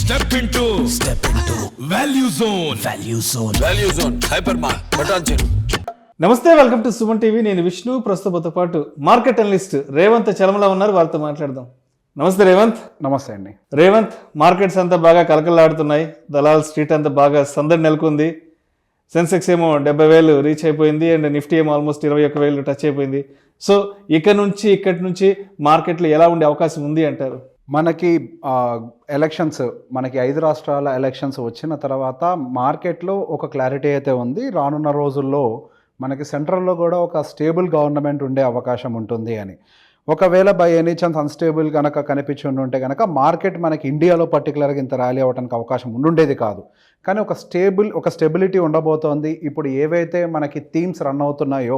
Step into Value Zone. Value Zone. Hypermart. Button. నమస్తే, welcome to Suman TV. నేను విష్ణు. ప్రస్తుతంతో పాటు market analyst Revanth Chalamala ఉన్నారు, వారితో మాట్లాడదాం. నమస్తే రేవంత్. నమస్తే అండి. రేవంత్, మార్కెట్స్ అంతా బాగా కలకలాడుతున్నాయి. దలాల్ స్ట్రీట్ అంతా బాగా సందడి నెలకొంది. సెన్సెక్స్ ఏమో 70,000 రీచ్ అయిపోయింది అండ్ నిఫ్టీ ఏమో ఆల్మోస్ట్ 21,000 టచ్ అయిపోయింది. సో ఇక్కడి నుంచి మార్కెట్లో ఎలా ఉండే అవకాశం ఉంది అంటారు? మనకి ఎలక్షన్స్, మనకి 5 రాష్ట్రాల ఎలక్షన్స్ వచ్చిన తర్వాత మార్కెట్లో ఒక క్లారిటీ అయితే ఉంది. రానున్న రోజుల్లో మనకి సెంట్రల్లో కూడా ఒక స్టేబుల్ గవర్నమెంట్ ఉండే అవకాశం ఉంటుంది అని. ఒకవేళ బై ఎనీ ఛాన్స్ అన్స్టేబుల్ కనుక కనిపించి ఉంటే కనుక మార్కెట్ మనకి ఇండియాలో పర్టికులర్గా ఇంత ర్యాలీ అవ్వడానికి అవకాశం ఉండుండేది కాదు. కానీ ఒక స్టెబిలిటీ ఉండబోతోంది. ఇప్పుడు ఏవైతే మనకి థీమ్స్ రన్ అవుతున్నాయో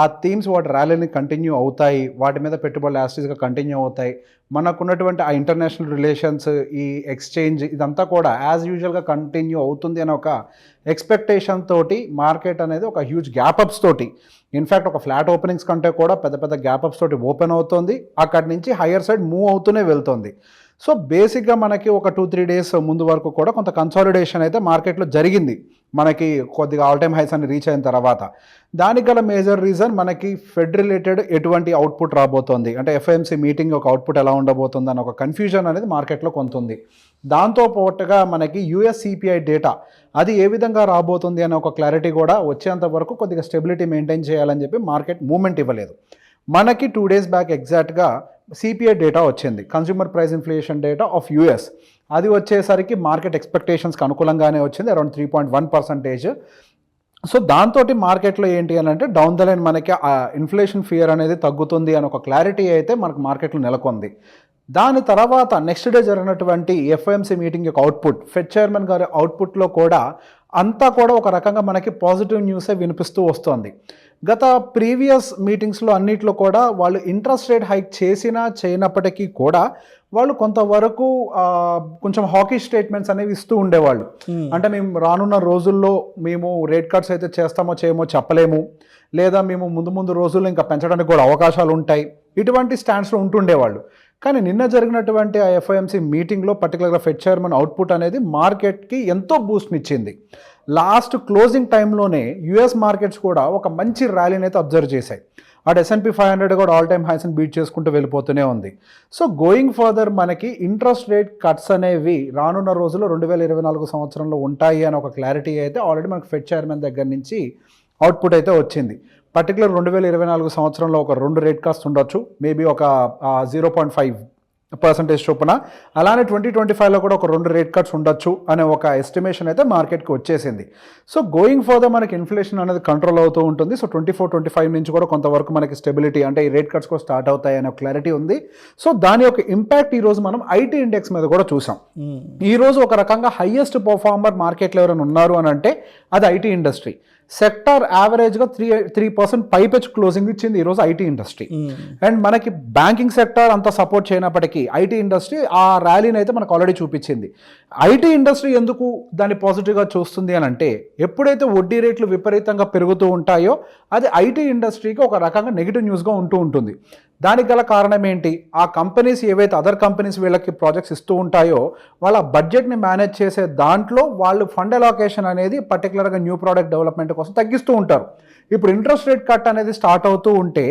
ఆ థీమ్స్ వాటి ర్యాలీని కంటిన్యూ అవుతాయి, వాటి మీద పెట్టుబడులు యాస్టీస్గా కంటిన్యూ అవుతాయి. మనకున్నటువంటి ఆ ఇంటర్నేషనల్ రిలేషన్స్, ఈ ఎక్స్చేంజ్, ఇదంతా కూడా యాజ్ యూజువల్గా కంటిన్యూ అవుతుంది అనే ఒక ఎక్స్పెక్టేషన్ తోటి మార్కెట్ అనేది ఒక హ్యూజ్ గ్యాప్అప్స్ తోటి, ఇన్ఫ్యాక్ట్ ఒక ఫ్లాట్ ఓపెనింగ్స్ కంటే కూడా పెద్ద పెద్ద గ్యాప్అప్స్ తోటి ఓపెన్ అవుతుంది. అక్కడి నుంచి హయ్యర్ సైడ్ మూవ్ అవుతూనే వెళ్తుంది. సో బేసిక్గా మనకి ఒక 2-3 డేస్ ముందు వరకు కూడా కొంత కన్సాలిడేషన్ అయితే మార్కెట్లో జరిగింది. మనకి కొద్దిగా ఆల్ టైమ్ హైస్ అని రీచ్ అయిన తర్వాత దానికి గల మేజర్ రీజన్ మనకి ఫెడ్ రిలేటెడ్ ఎటువంటి అవుట్పుట్ రాబోతోంది, అంటే ఎఫ్ఓఎంసీ మీటింగ్ ఒక అవుట్పుట్ ఎలా ఉండబోతుంది అన్న ఒక కన్ఫ్యూజన్ అనేది మార్కెట్లో కొంత ఉంది. దాంతో పాటుగా మనకి యూఎస్ సిపిఐ డేటా అది ఏ విధంగా రాబోతుంది అనే ఒక క్లారిటీ కూడా వచ్చేంత వరకు కొద్దిగా స్టెబిలిటీ మెయింటైన్ చేయాలని చెప్పి మార్కెట్ మూవ్మెంట్ ఇవ్వలేదు. మనకి 2 డేస్ బ్యాక్ ఎగ్జాక్ట్గా సిపిఐ డేటా వచ్చింది, consumer price inflation data of US. అది వచ్చేసరికి మార్కెట్ ఎక్స్పెక్టేషన్స్కి అనుకూలంగానే వచ్చింది, అరౌండ్ 3.1%. సో దాంతో మార్కెట్లో ఏంటి అని అంటే డౌన్ ద లైన్ మనకి ఆ ఇన్ఫ్లేషన్ ఫియర్ అనేది తగ్గుతుంది అని ఒక క్లారిటీ అయితే మనకు మార్కెట్లో నెలకొంది. దాని తర్వాత నెక్స్ట్ డే జరిగినటువంటి ఎఫ్ఓఎంసీ మీటింగ్ యొక్క అవుట్పుట్, ఫెడ్ చైర్మన్ గారి అవుట్పుట్లో కూడా అంతా కూడా ఒక రకంగా మనకి పాజిటివ్ న్యూసే వినిపిస్తూ వస్తుంది. గత ప్రీవియస్ మీటింగ్స్లో అన్నిట్లో కూడా వాళ్ళు ఇంట్రెస్ట్ రేట్ హైక్ చేసినా చేయనప్పటికీ కూడా వాళ్ళు కొంతవరకు కొంచెం హాకీ స్టేట్మెంట్స్ అనేవి ఇస్తూ ఉండేవాళ్ళు. అంటే మేము రానున్న రోజుల్లో మేము రేట్ కట్స్ అయితే చేస్తామో చేయమో చెప్పలేము, లేదా మేము ముందు రోజుల్లో ఇంకా పెంచడానికి కూడా అవకాశాలు ఉంటాయి, ఇటువంటి స్టాండ్స్లో ఉంటుండేవాళ్ళు. కానీ నిన్న జరిగినటువంటి ఆ ఎఫ్ఓఎంసీ మీటింగ్లో పర్టికులర్గా ఫెడ్ చైర్మన్ అవుట్పుట్ అనేది మార్కెట్కి ఎంతో బూస్ట్నిచ్చింది. లాస్ట్ క్లోజింగ్ టైంలోనే యూఎస్ మార్కెట్స్ కూడా ఒక మంచి ర్యాలీని అయితే అబ్జర్వ్ చేశాయి. అటు S&P 500 కూడా ఆల్ టైమ్ హైస్ని బీట్ చేసుకుంటూ వెళ్ళిపోతూనే ఉంది. సో గోయింగ్ ఫర్దర్ మనకి ఇంట్రెస్ట్ రేట్ కట్స్ అనేవి రానున్న రోజుల్లో 2024 సంవత్సరంలో ఉంటాయి అని ఒక క్లారిటీ అయితే ఆల్రెడీ మనకు ఫెడ్ చైర్మన్ దగ్గర నుంచి అవుట్పుట్ అయితే వచ్చింది. పర్టికులర్ 2024 సంవత్సరంలో ఒక 2 రేట్ కట్స్ ఉండొచ్చు, మేబీ ఒక 0.5% చొప్పున. అలానే 2025లో కూడా ఒక 2 రేట్ కట్స్ ఉండొచ్చు అనే ఒక ఎస్టిమేషన్ అయితే మార్కెట్కి వచ్చేసింది. సో గోయింగ్ ఫర్దర్ మనకి ఇన్ఫ్లేషన్ అనేది కంట్రోల్ అవుతూ ఉంటుంది. సో 24-25 నుంచి కూడా కొంతవరకు మనకి స్టెబిలిటీ, అంటే ఈ రేట్ కట్స్ కూడా స్టార్ట్ అవుతాయి అనే క్లారిటీ ఉంది. సో దాని యొక్క ఇంపాక్ట్ ఈరోజు మనం ఐటీ ఇండెక్స్ మీద కూడా చూసాం. ఈరోజు ఒక రకంగా హైయెస్ట్ పర్ఫార్మర్ మార్కెట్లో ఎవరైనా ఉన్నారు అని అంటే అది ఐటీ ఇండస్ట్రీ. సెక్టార్ యావరేజ్గా 3% పైపెచ్ క్లోజింగ్ ఇచ్చింది ఈరోజు ఐటీ ఇండస్ట్రీ. అండ్ మనకి బ్యాంకింగ్ సెక్టార్ అంతా సపోర్ట్ చేయనప్పటికీ ఐటీ ఇండస్ట్రీ ఆ ర్యాలీని అయితే మనకు ఆల్రెడీ చూపించింది. ఐటీ ఇండస్ట్రీ ఎందుకు దాన్ని పాజిటివ్గా చూస్తుంది అని అంటే ఎప్పుడైతే వడ్డీ రేట్లు విపరీతంగా పెరుగుతూ ఉంటాయో అది ఐటీ ఇండస్ట్రీకి ఒక రకంగా నెగిటివ్ న్యూస్గా ఉంటూ ఉంటుంది. దానికి గల కారణం ఏంటి, ఆ కంపెనీస్ ఏవైతే అదర్ కంపెనీస్ వీళ్ళకి ప్రాజెక్ట్స్ ఇస్తూ ఉంటాయో వాళ్ళ బడ్జెట్ని మేనేజ్ చేసే దాంట్లో వాళ్ళు ఫండ్ అలొకేషన్ అనేది పర్టికులర్గా న్యూ ప్రోడక్ట్ డెవలప్మెంట్ కోసం తగ్గిస్తూ ఉంటారు. ఇప్పుడు ఇంట్రెస్ట్ రేట్ కట్ అనేది స్టార్ట్ అవుతూ ఉంటే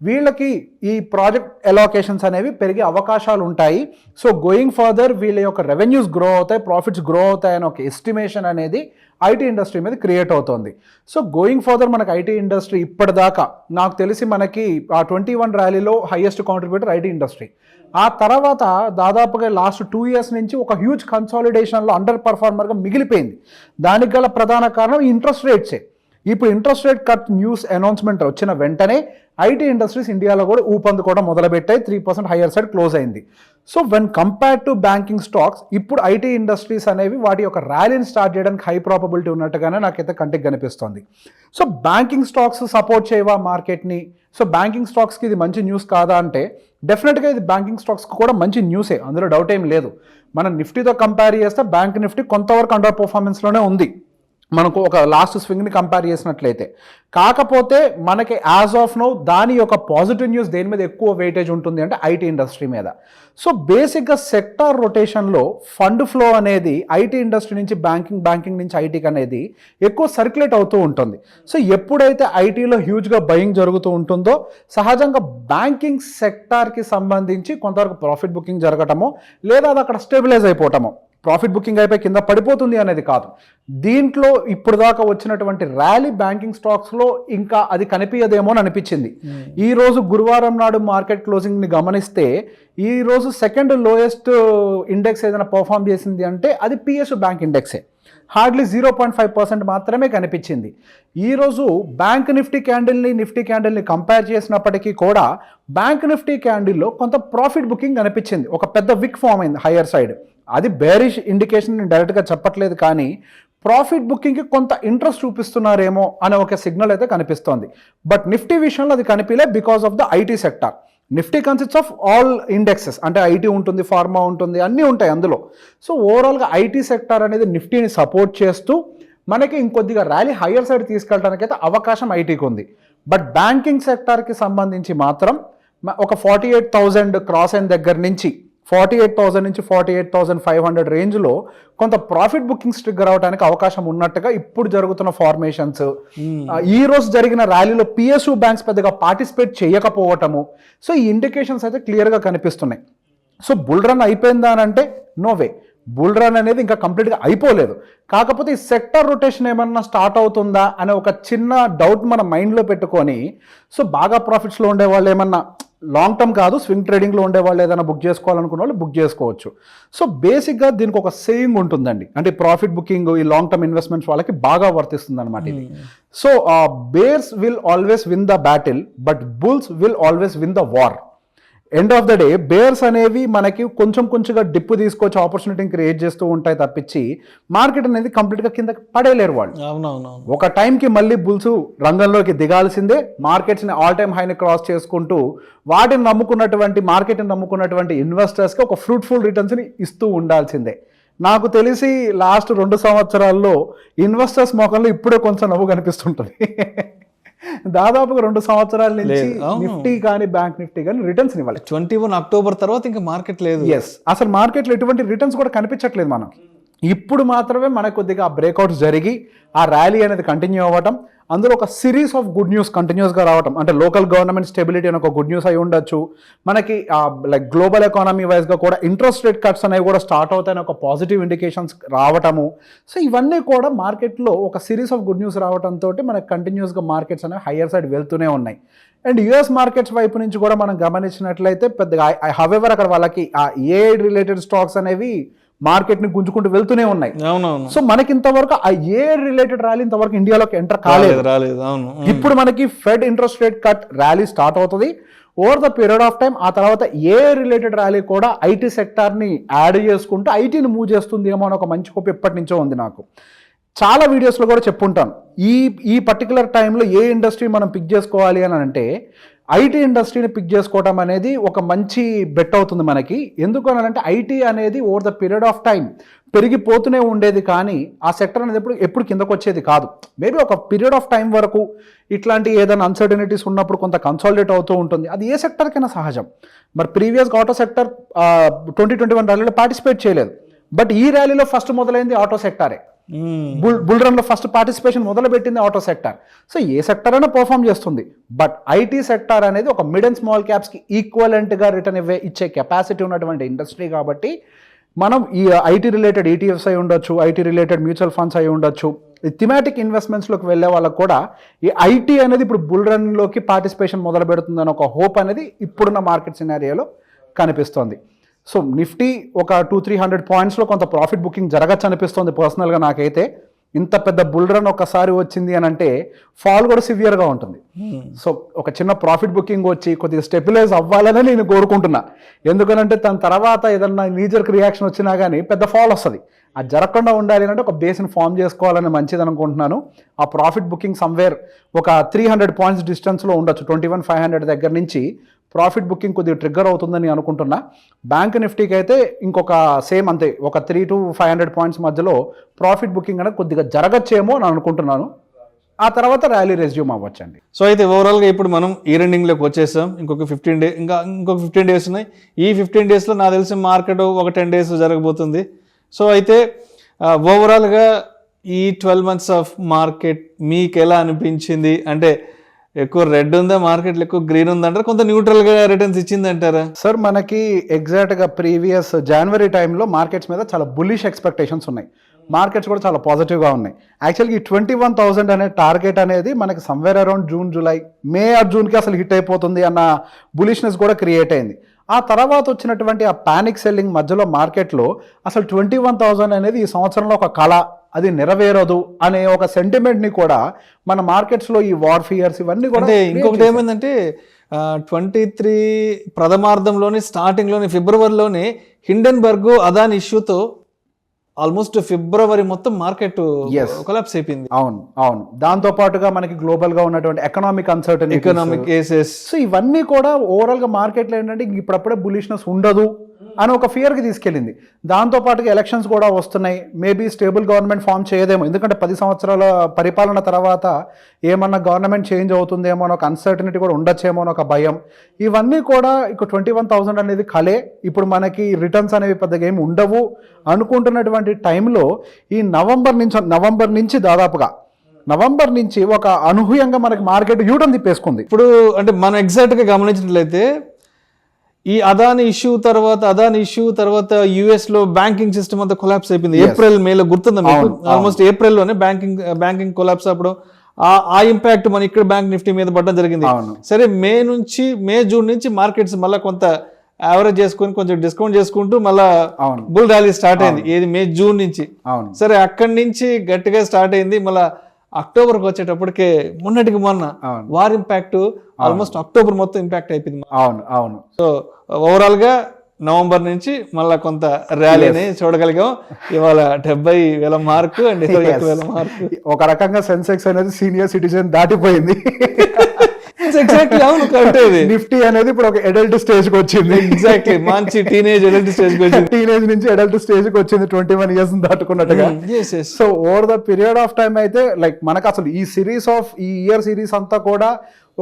వీళ్ళకి ఈ ప్రాజెక్ట్ అలొకేషన్స్ అనేవి పెరిగే అవకాశాలు ఉంటాయి. సో గోయింగ్ ఫర్దర్ వీళ్ళ యొక్క రెవెన్యూస్ గ్రో అవుతాయి, ప్రాఫిట్స్ గ్రో అవుతాయి అనే ఒక ఎస్టిమేషన్ అనేది ఐటీ ఇండస్ట్రీ మీద క్రియేట్ అవుతుంది. సో గోయింగ్ ఫర్దర్ మనకి ఐటీ ఇండస్ట్రీ ఇప్పటిదాకా నాకు తెలిసి మనకి ఆ 21 ర్యాలీలో హైయెస్ట్ కాంట్రిబ్యూటర్ ఐటీ ఇండస్ట్రీ. ఆ తర్వాత దాదాపుగా లాస్ట్ 2 ఇయర్స్ నుంచి ఒక హ్యూజ్ కన్సాలిడేషన్లో అండర్ పర్ఫార్మర్గా మిగిలిపోయింది. దానికి గల ప్రధాన కారణం ఇంట్రెస్ట్ రేట్సే. ఇప్పుడు interest rate cut news announcement వచ్చిన వెంటనే ఐటీ ఇండస్ట్రీస్ ఇండియాలో కూడా ఊపందుకోవడం మొదలుపెట్టాయి, 3% హయ్యర్ సైడ్ క్లోజ్ అయింది. So when compared to banking stocks ఇప్పుడు ఐటీ ఇండస్ట్రీస్ అనేవి వాటి యొక్క ర్యాలీని స్టార్ట్ చేయడానికి హై ప్రాబబిలిటీ ఉన్నట్టుగానే నాకైతే కంటికి కనిపిస్తుంది. సో బ్యాంకింగ్ స్టాక్స్ సపోర్ట్ చేయవా మార్కెట్ని, సో బ్యాంకింగ్ స్టాక్స్కి ఇది మంచి న్యూస్ కాదా అంటే డెఫినెట్గా ఇది బ్యాంకింగ్ స్టాక్స్కి కూడా మంచి న్యూసే, అందులో డౌట్ ఏం లేదు. మనం నిఫ్టీతో కంపేర్ చేస్తే బ్యాంక్ నిఫ్టీ కొంతవరకు అండర్ పర్ఫార్మెన్స్లోనే ఉంది. మనకు ఒక లాస్ట్ స్వింగ్ని కంపేర్ చేసినట్లయితే. కాకపోతే మనకి యాజ్ ఆఫ్ నౌ దాని యొక్క పాజిటివ్ న్యూస్ దేని మీద ఎక్కువ వెయిటేజ్ ఉంటుంది అంటే ఐటీ ఇండస్ట్రీ మీద. సో బేసిక్గా సెక్టార్ రొటేషన్లో ఫండ్ ఫ్లో అనేది ఐటీ ఇండస్ట్రీ నుంచి బ్యాంకింగ్ నుంచి ఐటీకి అనేది ఎక్కువ సర్క్యులేట్ అవుతూ ఉంటుంది. సో ఎప్పుడైతే ఐటీలో హ్యూజ్గా బయింగ్ జరుగుతూ ఉంటుందో సహజంగా బ్యాంకింగ్ సెక్టార్కి సంబంధించి కొంతవరకు ప్రాఫిట్ బుకింగ్ జరగటమో లేదా అది అక్కడ స్టెబిలైజ్ అయిపోవటమో, ప్రాఫిట్ బుకింగ్ అయిపోయి కింద పడిపోతుంది అనేది కాదు. దీంట్లో ఇప్పుడు దాకా వచ్చినటువంటి ర్యాలీ బ్యాంకింగ్ స్టాక్స్లో ఇంకా అది కనిపించదేమో అని అనిపించింది. ఈ రోజు గురువారం నాడు మార్కెట్ క్లోజింగ్ని గమనిస్తే ఈ రోజు సెకండ్ లోయెస్ట్ ఇండెక్స్ ఏదైనా పర్ఫామ్ చేసింది అంటే అది పిఎస్యు బ్యాంక్ ఇండెక్సే. హార్డ్లీ 0.5% మాత్రమే కనిపించింది. ఈరోజు బ్యాంక్ నిఫ్టీ క్యాండిల్ని కంపేర్ చేసినప్పటికీ కూడా బ్యాంక్ నిఫ్టీ క్యాండిల్లో కొంత ప్రాఫిట్ బుకింగ్ కనిపించింది. ఒక పెద్ద విక్ ఫామ్ అయింది హయ్యర్ సైడ్. అది బేరిష్ ఇండికేషన్ నేను డైరెక్ట్గా చెప్పట్లేదు, కానీ ప్రాఫిట్ బుకింగ్కి కొంత ఇంట్రెస్ట్ చూపిస్తున్నారేమో అనే ఒక సిగ్నల్ అయితే కనిపిస్తోంది. బట్ నిఫ్టీ విషయంలో అది కనిపించలే because of the IT sector. Nifty consists of all indexes, అంటే ఐటీ ఉంటుంది, ఫార్మా ఉంటుంది, అన్నీ ఉంటాయి అందులో. సో ఓవరాల్గా ఐటీ సెక్టార్ అనేది నిఫ్టీని సపోర్ట్ చేస్తూ మనకి ఇంకొద్దిగా ర్యాలీ హయ్యర్ సైడ్ తీసుకెళ్ళడానికి అయితే అవకాశం ఐటీకి ఉంది. బట్ బ్యాంకింగ్ సెక్టార్కి సంబంధించి మాత్రం ఒక 48,000 క్రాస్ అయిన దగ్గర నుంచి 48,000 నుంచి 48,500 రేంజ్లో కొంత ప్రాఫిట్ బుకింగ్స్ ట్రిగ్గర్ అవడానికి అవకాశం ఉన్నట్టుగా ఇప్పుడు జరుగుతున్న ఫార్మేషన్స్. ఈ రోజు జరిగిన ర్యాలీలో పిఎస్యు బ్యాంక్స్ పెద్దగా పార్టిసిపేట్ చేయకపోవటము. సో ఈ ఇండికేషన్స్ అయితే క్లియర్గా కనిపిస్తున్నాయి. సో బుల్ రన్ అయిపోయిందా అని అంటే నో వే, బుల్ రన్ అనేది ఇంకా కంప్లీట్గా అయిపోలేదు. కాకపోతే ఈ సెక్టర్ రొటేషన్ ఏమన్నా స్టార్ట్ అవుతుందా అనే ఒక చిన్న డౌట్ మన మైండ్లో పెట్టుకొని సో బాగా ప్రాఫిట్స్లో ఉండే వాళ్ళు ఏమన్నా లాంగ్ టర్మ్ కాదు స్వింగ్ ట్రేడింగ్లో ఉండే వాళ్ళు ఏదైనా బుక్ చేసుకోవాలనుకున్న వాళ్ళు బుక్ చేసుకోవచ్చు. సో బేసిక్గా దీనికి ఒక సేయింగ్ ఉంటుందండి, అంటే ప్రాఫిట్ బుకింగ్ ఈ లాంగ్ టర్మ్ ఇన్వెస్ట్మెంట్స్ వాళ్ళకి బాగా వర్తిస్తుంది అనమాట ఇది. So bears will always win the battle but bulls will always win the war. End of the day bears అనేవి మనకి కొంచెంగా డిప్పు తీసుకొచ్చి ఆపర్చునిటీని క్రియేట్ చేస్తూ ఉంటాయి తప్పించి మార్కెట్ అనేది కంప్లీట్గా కింద పడేయలేరు వాళ్ళు. ఒక టైంకి మళ్ళీ బుల్స్ రంగంలోకి దిగాల్సిందే. మార్కెట్స్ని ఆల్ టైమ్ హైని క్రాస్ చేసుకుంటూ వాటిని నమ్ముకున్నటువంటి మార్కెట్ని నమ్ముకున్నటువంటి ఇన్వెస్టర్స్కి ఒక ఫ్రూట్ఫుల్ రిటర్న్స్ని ఇస్తూ ఉండాల్సిందే. నాకు తెలిసి లాస్ట్ 2 సంవత్సరాల్లో ఇన్వెస్టర్స్ మొఖంలో ఇప్పుడే కొంచెం నవ్వు కనిపిస్తుంటుంది. దాదాపుగా 2 సంవత్సరాల నుంచి నిఫ్టీ కానీ బ్యాంక్ నిఫ్టీ కానీ రిటర్న్స్ ఇవ్వాలి. 21 అక్టోబర్ తర్వాత ఇంకా మార్కెట్ లేదు. ఎస్, అసలు మార్కెట్లో ఎటువంటి రిటర్న్స్ కూడా కనిపించట్లేదు మనకి. ఇప్పుడు మాత్రమే మనకు కొద్దిగా బ్రేక్అవుట్స్ జరిగి ఆ ర్యాలీ అనేది కంటిన్యూ అవ్వటం, అందులో ఒక సిరీస్ ఆఫ్ గుడ్ న్యూస్ కంటిన్యూస్గా రావటం, అంటే లోకల్ గవర్నమెంట్ స్టెబిలిటీ అని ఒక గుడ్ న్యూస్ అయి ఉండొచ్చు. మనకి లైక్ గ్లోబల్ ఎకానమీ వైజ్గా కూడా ఇంట్రెస్ట్ రేట్ కట్స్ అనేవి కూడా స్టార్ట్ అవుతాయని ఒక పాజిటివ్ ఇండికేషన్స్ రావటము. సో ఇవన్నీ కూడా మార్కెట్లో ఒక సిరీస్ ఆఫ్ గుడ్ న్యూస్ రావడంతో మనకి కంటిన్యూస్గా మార్కెట్స్ అనేవి హయ్యర్ సైడ్ వెళ్తూనే ఉన్నాయి. అండ్ యుఎస్ మార్కెట్స్ వైపు నుంచి కూడా మనం గమనించినట్లయితే పెద్దగా హవెవర్ అక్కడ వాళ్ళకి ఆ ఏఐ రిలేటెడ్ స్టాక్స్ అనేవి మార్కెట్ని గుంజుకుంటూ వెళ్తూనే ఉన్నాయి. సో మనకి ఇంతవరకు ఆ ఏ రిలేటెడ్ ర్యాలీ ఇంతవరకు ఇండియాలోకి ఎంటర్ కాలేదు. ఇప్పుడు మనకి Fed interest rate cut rally start అవుతుంది over the period of time. ఆ తర్వాత ఏ రిలేటెడ్ ర్యాలీ కూడా ఐటీ సెక్టార్ని యాడ్ చేసుకుంటూ ఐటీని మూవ్ చేస్తుంది ఏమో అని ఒక మంచి హోప్ ఎప్పటి నుంచో ఉంది నాకు. చాలా వీడియోస్లో కూడా చెప్పుంటాను ఈ పర్టికులర్ టైంలో ఏ ఇండస్ట్రీ మనం పిక్ చేసుకోవాలి అని అంటే ఐటీ ఇండస్ట్రీని పిక్ చేసుకోవడం అనేది ఒక మంచి బెట్ అవుతుంది మనకి. ఎందుకు అనంటే ఐటీ అనేది over the period of time పెరిగిపోతూనే ఉండేది, కానీ ఆ సెక్టర్ అనేది ఎప్పుడు కిందకు వచ్చేది కాదు. మేబీ ఒక పీరియడ్ ఆఫ్ టైం వరకు ఇట్లాంటి ఏదైనా అన్సర్టనిటీస్ ఉన్నప్పుడు కొంత కన్సాలిడేట్ అవుతూ ఉంటుంది. అది ఏ సెక్టర్కైనా సహజం. మరి ప్రీవియస్గా ఆటో సెక్టర్ 2021 ర్యాలీలో పార్టిసిపేట్ చేయలేదు, బట్ ఈ ర్యాలీలో ఫస్ట్ మొదలైంది ఆటో సెక్టారే. బుల్ రన్ లో ఫస్ట్ పార్టిసిపేషన్ మొదలు పెట్టింది ఆటో సెక్టార్. సో ఏ సెక్టర్ అయినా పర్ఫామ్ చేస్తుంది, బట్ ఐటీ సెక్టార్ అనేది ఒక మిడ్ అండ్ స్మాల్ క్యాప్స్ కి ఈక్వలెంట్ గా రిటర్న్ ఇచ్చే కెపాసిటీ ఉన్నటువంటి ఇండస్ట్రీ. కాబట్టి మనం ఈ ఐటీ రిలేటెడ్ ఈటీఎఫ్స్ అయి ఉండొచ్చు, ఐటీ రిలేటెడ్ మ్యూచువల్ ఫండ్స్ అయి ఉండొచ్చు, ఈ థిమాటిక్ ఇన్వెస్ట్మెంట్స్లోకి వెళ్ళే వాళ్ళకు కూడా ఈ ఐటీ అనేది ఇప్పుడు బుల్ రన్లోకి పార్టిసిపేషన్ మొదలు పెడుతుందని ఒక హోప్ అనేది ఇప్పుడున్న మార్కెట్ సినారియోలో కనిపిస్తోంది. సో నిఫ్టీ ఒక 200-300 పాయింట్స్లో కొంత ప్రాఫిట్ బుకింగ్ జరగచ్చు అనిపిస్తుంది పర్సనల్గా నాకైతే. ఇంత పెద్ద బుల్ రన్ ఒకసారి వచ్చింది అని అంటే ఫాల్ కూడా సివియర్గా ఉంటుంది. సో ఒక చిన్న ప్రాఫిట్ బుకింగ్ వచ్చి కొద్దిగా స్టెబిలైజ్ అవ్వాలని నేను కోరుకుంటున్నా. ఎందుకనంటే దాని తర్వాత ఏదన్నా నీజర్క్ రియాక్షన్ వచ్చినా కానీ పెద్ద ఫాల్ వస్తుంది. అది జరగకుండా ఉండాలి అంటే ఒక బేస్ని ఫామ్ చేసుకోవాలని మంచిది అనుకుంటున్నాను. ఆ ప్రాఫిట్ బుకింగ్ సమ్వేర్ ఒక 300 పాయింట్స్ డిస్టెన్స్లో ఉండొచ్చు. 21,500 దగ్గర నుంచి ప్రాఫిట్ బుకింగ్ కొద్దిగా ట్రిగ్గర్ అవుతుందని అనుకుంటున్నా. బ్యాంక్ నిఫ్టీకి అయితే ఇంకొక సేమ్ అంతే, ఒక 300 to 500 పాయింట్స్ మధ్యలో ప్రాఫిట్ బుకింగ్ అనేది కొద్దిగా జరగచ్చేమో అని అనుకుంటున్నాను. ఆ తర్వాత ర్యాలీ రెజ్యూమ్ అవ్వచ్చండి. సో అయితే ఓవరాల్గా ఇప్పుడు మనం ఇయర్ ఎండింగ్లోకి వచ్చేసాం. ఇంకొక 15 డేస్ ఉన్నాయి. ఈ 15 డేస్లో నాకు తెలిసి మార్కెట్ ఒక 10 days జరగబోతుంది. సో అయితే ఓవరాల్గా ఈ 12 months ఆఫ్ మార్కెట్ మీకు ఎలా అనిపించింది? అంటే ఎక్కువ రెడ్ ఉందా మార్కెట్లో, ఎక్కువ గ్రీన్ ఉందంటారా, కొంత న్యూట్రల్గా రిటర్న్స్ ఇచ్చింది అంటారా? సార్ మనకి ఎగ్జాక్ట్గా ప్రీవియస్ జనవరి టైంలో మార్కెట్స్ మీద చాలా బుల్లిష్ ఎక్స్పెక్టేషన్స్ ఉన్నాయి. మార్కెట్స్ కూడా చాలా పాజిటివ్గా ఉన్నాయి. యాక్చువల్గా ఈ 21,000 అనే టార్గెట్ అనేది మనకి somewhere around June, July, May or జూన్కి అసలు హిట్ అయిపోతుంది అన్న బులిష్నెస్ కూడా క్రియేట్ అయింది. ఆ తర్వాత వచ్చినటువంటి ఆ పానిక్ సెల్లింగ్ మధ్యలో మార్కెట్లో అసలు 21,000 అనేది ఈ సంవత్సరంలో ఒక కళ, అది నెరవేరదు అనే ఒక సెంటిమెంట్ని కూడా మన మార్కెట్స్లో ఈ వార్ ఫియర్స్ ఇవన్నీ కూడా. అంటే ఇంకొకటి ఏమైందంటే 23 ప్రథమార్థంలోని స్టార్టింగ్లోని ఫిబ్రవరిలోని హిండెన్బర్గ్ అదాని ఇష్యూతో ఆల్మోస్ట్ ఫిబ్రవరి మొత్తం మార్కెట్ కొలాప్స్ అయిపోయింది. అవును. దాంతో పాటుగా మనకి గ్లోబల్ గా ఉన్నటువంటి economic uncertainty, economic cases, so ఇవన్నీ కూడా ఓవరాల్ గా మార్కెట్లో ఏంటంటే ఇప్పుడప్పుడే బులిష్నెస్ ఉండదు అని ఒక ఫియర్కి తీసుకెళ్ళింది. దాంతో పాటుగా ఎలక్షన్స్ కూడా వస్తున్నాయి. మేబీ స్టేబుల్ గవర్నమెంట్ ఫామ్ చేయదేమో, ఎందుకంటే 10 సంవత్సరాల పరిపాలన తర్వాత ఏమన్నా గవర్నమెంట్ చేంజ్ అవుతుందేమో అని ఒక అన్సర్టనిటీ కూడా ఉండొచ్చేమో అని ఒక భయం. ఇవన్నీ కూడా ఇక 21,000 అనేది కలే, ఇప్పుడు మనకి రిటర్న్స్ అనేవి పెద్దగా ఏమి ఉండవు అనుకుంటున్నటువంటి టైంలో ఈ నవంబర్ నుంచి దాదాపుగా నవంబర్ నుంచి ఒక అనూహ్యంగా మనకి మార్కెట్ యూటర్న్ తిప్పేసుకుంది. ఇప్పుడు అంటే మనం ఎగ్జాక్ట్గా గమనించినట్లయితే ఈ అదాని ఇష్యూ తర్వాత యుఎస్ లో బ్యాంకింగ్ సిస్టమ్ అంతా కొలాప్స్ అయిపోయింది. ఏప్రిల్ మేలో గుర్తుందా మీకు? ఆల్మోస్ట్ ఏప్రిల్లోనే బ్యాంకింగ్ కొలాప్స్ అప్పుడు ఆ ఇంపాక్ట్ మన ఇక్కడ బ్యాంక్ నిఫ్టీ మీద పడడం జరిగింది. సరే మే జూన్ నుంచి మార్కెట్స్ మళ్ళీ కొంత యావరేజ్ చేసుకుని కొంచెం డిస్కౌంట్ చేసుకుంటూ మళ్ళా బుల్ ర్యాలీ స్టార్ట్ అయింది. ఏది మే జూన్ నుంచి. సరే అక్కడి నుంచి గట్టిగా స్టార్ట్ అయింది. మళ్ళా అక్టోబర్కి వచ్చేటప్పటికే మొన్నటికి మొన్న వార్ ఇంపాక్ట్ ఆల్మోస్ట్ అక్టోబర్ మొత్తం ఇంపాక్ట్ అయిపోయింది. అవును. సో ఓవరాల్ గా నవంబర్ నుంచి మళ్ళా కొంత ర్యాలీని చూడగలిగాం. ఇవాళ 70,000 మార్కు అండ్ 21,000 మార్కు. ఒక రకంగా సెన్సెక్స్ అనేది సీనియర్ సిటిజన్ దాటిపోయింది. ఎగ్జాక్ట్లీ, అవును, కరెక్ట్. నిఫ్టీ అనేది ఇప్పుడు ఒక అడల్ట్ స్టేజ్ కి వచ్చింది. ఎగ్జాక్ట్లీ, మంచి టీనేజ్ అడల్ట్ స్టేజ్ కి వచ్చింది. టీనేజ్ నుంచి అడల్ట్ స్టేజ్ కి వచ్చింది 21 years దాటుకున్నట్టుగా. So over the period of time అయితే లైక్ మనకు అసలు ఈ ఇయర్ సిరీస్ అంతా కూడా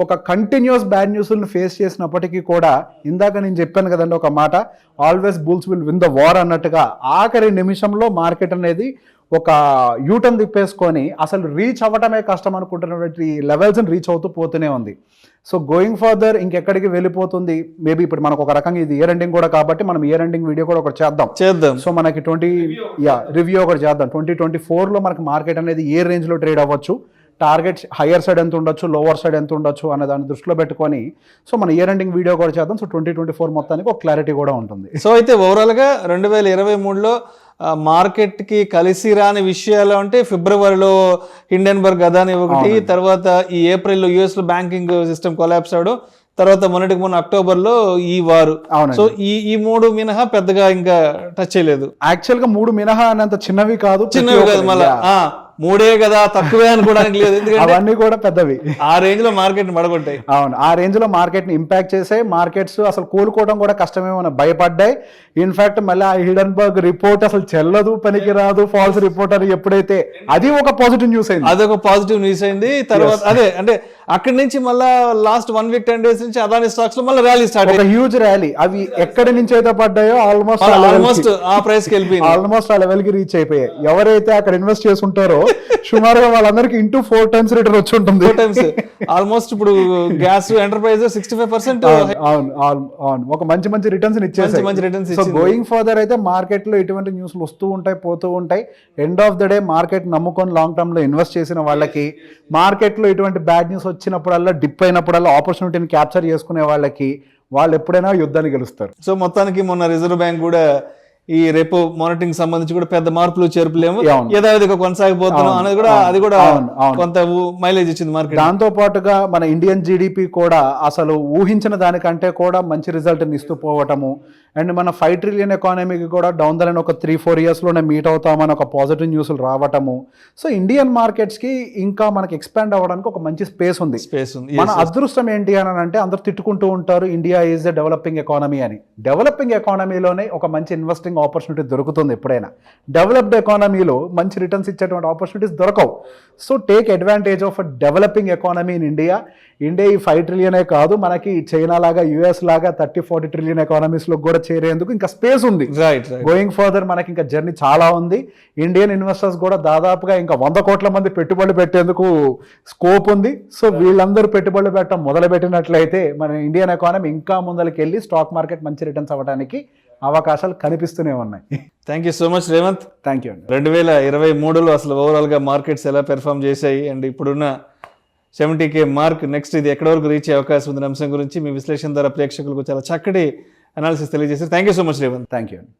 ఒక కంటిన్యూస్ బ్యాడ్ న్యూస్ని ఫేస్ చేసినప్పటికీ కూడా, ఇందాక నేను చెప్పాను కదండి ఒక మాట, always bulls will win the war అన్నట్టుగా ఆఖరి నిమిషంలో మార్కెట్ అనేది ఒక యూటర్న్ తిప్పేసుకొని అసలు రీచ్ అవ్వటమే కష్టం అనుకుంటున్నటువంటి లెవెల్స్ని రీచ్ అవుతూ పోతూనే ఉంది. సో గోయింగ్ ఫర్దర్ ఇంకెక్కడికి వెళ్ళిపోతుంది మేబీ ఇప్పుడు మనకు ఒక రకంగా ఇది ఇయర్ ఎండింగ్ కూడా కాబట్టి మనం ఇయర్ ఎండింగ్ వీడియో కూడా ఒకటి చేద్దాం. సో మనకి రివ్యూ ఒకటి చేద్దాం. 2024లో మనకి మార్కెట్ అనేది ఏ రేంజ్లో ట్రేడ్ అవ్వచ్చు, టార్గెట్ హయ్యర్ సైడ్ ఎంత ఉండొచ్చు, లోవర్ సైడ్ ఎంత ఉండొచ్చు అనే దాన్ని దృష్టిలో పెట్టుకొని సో మన ఇయర్ ఎండింగ్ వీడియో కూడా చేద్దాం. సో 2024 మొత్తానికి ఒక క్లారిటీ కూడా ఉంటుంది. సో అయితే ఓవరాల్గా 2023లో మార్కెట్కి కలిసి రాని విషయాలు అంటే ఫిబ్రవరిలో హిండెన్బర్గ్ అదాని ఒకటి, తర్వాత ఈ ఏప్రిల్లో యుఎస్ లో బ్యాంకింగ్ సిస్టమ్ కొలాప్స్ అవడం, తర్వాత మొన్న అక్టోబర్లో ఈ వారు. సో ఈ 3 మినహా పెద్దగా ఇంకా టచ్ చేయలేదు. యాక్చువల్ గా 3 మినహా అన్నంత చిన్నవి కాదు మళ్ళీ 3 కదా, తక్కువే అనుకోవడానికి లేదు. అవన్నీ కూడా పెద్దవి. ఆ రేంజ్ లో మార్కెట్ పడగొట్టాయి. అవును, ఆ రేంజ్ లో మార్కెట్ ని ఇంపాక్ట్ చేసాయి. మార్కెట్స్ అసలు కోలుకోవడం కూడా కష్టమేమో భయపడ్డాయి. ఇన్ఫాక్ట్ మళ్ళీ ఆ హిడెన్బర్గ్ రిపోర్ట్ అసలు చెల్లదు, పనికి రాదు, ఫాల్స్ రిపోర్ట్ అని ఎప్పుడైతే అది ఒక పాజిటివ్ న్యూస్ అయింది. అదొక పాజిటివ్ న్యూస్ అయింది. తర్వాత అదే అంటే అక్కడి నుంచి మళ్ళీ లాస్ట్ 1 week 10 days నుంచి అదాని స్టాక్స్ లో మళ్ళీ ర్యాలీ స్టార్ట్ అయింది. Huge rally. అవి ఎక్కడి నుంచి అయితే పడ్డాయో ఆల్మోస్ట్ ఆ ప్రైస్ కి వెళ్ళిపోయింది. ఆల్మోస్ట్ ఆ లెవెల్ కి రీచ్ అయిపోయాయి. ఎవరైతే అక్కడ ఇన్వెస్ట్ చేసుకుంటారో సుమారుగా వాళ్ళందరికీ 4 times రిటర్న్ వచ్చి ఉంటుంది. 4 times ఆల్మోస్ట్. ఇప్పుడు గ్యాస్ ఎంటర్ప్రైజ్ 65%. అవును, ఒక మంచి రిటర్న్స్ ఇచ్చేసి. సో గోయింగ్ ఫర్దర్ అయితే మార్కెట్ లో ఇటువంటి న్యూస్లు వస్తూ ఉంటాయి, పోతూ ఉంటాయి. End of the day market నమ్ముకొని లాంగ్ టర్మ్ లో ఇన్వెస్ట్ చేసిన వాళ్ళకి, మార్కెట్ లో ఇటువంటి బ్యాడ్ న్యూస్ వచ్చినప్పుడల్లా, డిప్ అయినప్పుడల్లా ఆపర్చునిటీని క్యాప్చర్ చేసుకునే వాళ్ళకి, వాళ్ళు ఎప్పుడైనా యుద్ధాన్ని గెలుస్తారు. సో మొత్తానికి మొన్న రిజర్వ్ బ్యాంక్ కూడా ఈ రెపో మానిటరింగ్ సంబంధించి కూడా పెద్ద మార్పులు చేర్పులేము అవును. యథావిధిగా కొనసాగిపోతున్నాం అవును, అనేది కూడా అవును, అది కూడా అవును, అవును. కొంత మైలేజ్ ఇచ్చింది మార్కెట్. దాంతో పాటుగా మన ఇండియన్ జీడిపి కూడా అసలు ఊహించిన దానికంటే కూడా మంచి రిజల్ట్ ఇస్తూ పోవటము, అండ్ మన 5 ట్రిలియన్ ఎకానమీకి కూడా డౌన్ ద లైన్ ఒక 3-4 ఇయర్స్లోనే మీట్ అవుతామని ఒక పాజిటివ్ న్యూస్లు రావటము. సో ఇండియన్ మార్కెట్స్కి ఇంకా మనకి ఎక్స్పాండ్ అవ్వడానికి ఒక మంచి స్పేస్ ఉంది. స్పేస్ ఉంది. మన అదృష్టం ఏంటి అని అంటే అందరూ తిట్టుకుంటూ ఉంటారు India is a developing economy అని. డెవలపింగ్ ఎకానమీలోనే ఒక మంచి ఇన్వెస్టింగ్ ఆపర్చునిటీ దొరుకుతుంది ఎప్పుడైనా. డెవలప్డ్ ఎకానమీలో మంచి రిటర్న్స్ ఇచ్చేటువంటి ఆపర్చునిటీస్ దొరకవు. So take advantage of a developing economy in India. India ఈ 5 ట్రిలియనే కాదు, మనకి చైనా లాగా యుఎస్ లాగా 30-40 ట్రిలియన్ ఎకానమీస్లో కూడా చేరేందుకు ఇంకా స్పేస్ ఉంది. రైట్ గోయింగ్ ఫర్దర్ మనకి ఇంకా జర్నీ చాలా ఉంది. ఇండియన్ ఇన్వెస్టర్స్ కూడా దాదాపుగా ఇంకా 100 కోట్ల మంది పెట్టుబడులు పెట్టేందుకు స్కోప్ ఉంది. సో వీళ్ళందరూ పెట్టుబడులు పెట్టడం మొదలు పెట్టినట్లయితే మన ఇండియన్ ఎకానమీ ఇంకా ముందరికి వెళ్ళి స్టాక్ మార్కెట్ మంచి రిటర్న్స్ అవ్వడానికి అవకాశాలు కనిపిస్తూనే ఉన్నాయి. Thank you so much Revanth. Thank you అండి. 2023లో అసలు ఓవరాల్గా మార్కెట్స్ ఎలా పెర్ఫామ్ చేశాయి అండ్ ఇప్పుడున్న 70K మార్క్ నెక్స్ట్ ఇది ఎక్కడి వరకు రీచ్ అయ్యే అవకాశం ఉందనే అంశం గురించి మీ విశ్లేషణ ద్వారా ప్రేక్షకులకు చాలా చక్కటి అనాలిసిస్ తెలియజేశారు. Thank you so much Revanth. Thank you అండి.